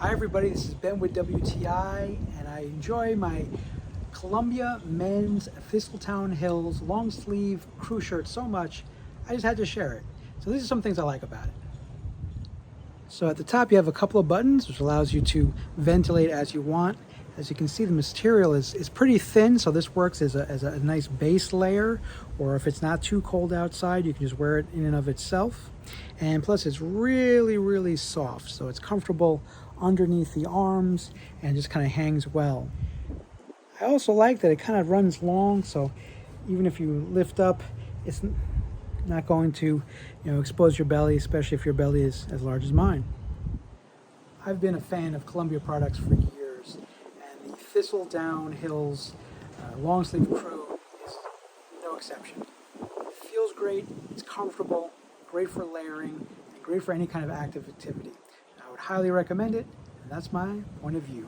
Hi everybody, this is Ben with WTI, and I enjoy my Columbia men's Thistletown Hills long sleeve crew shirt so much, I just had to share it. So these are some things I like about it. So at the top you have a couple of buttons, which allows you to ventilate as you want. As you can see, the material is pretty thin, so this works as a nice base layer, or if it's not too cold outside, you can just wear it in and of itself. And plus it's really soft, so it's comfortable underneath the arms and just kind of hangs well. I also like that it kind of runs long, so even if you lift up, it's not going to expose your belly, especially if your belly is as large as mine. I've been a fan of Columbia products for years, and the Thistletown Hills long sleeve crew is no exception. It feels great, it's comfortable, great for layering, and great for any kind of active activity. I would highly recommend it, and that's my point of view.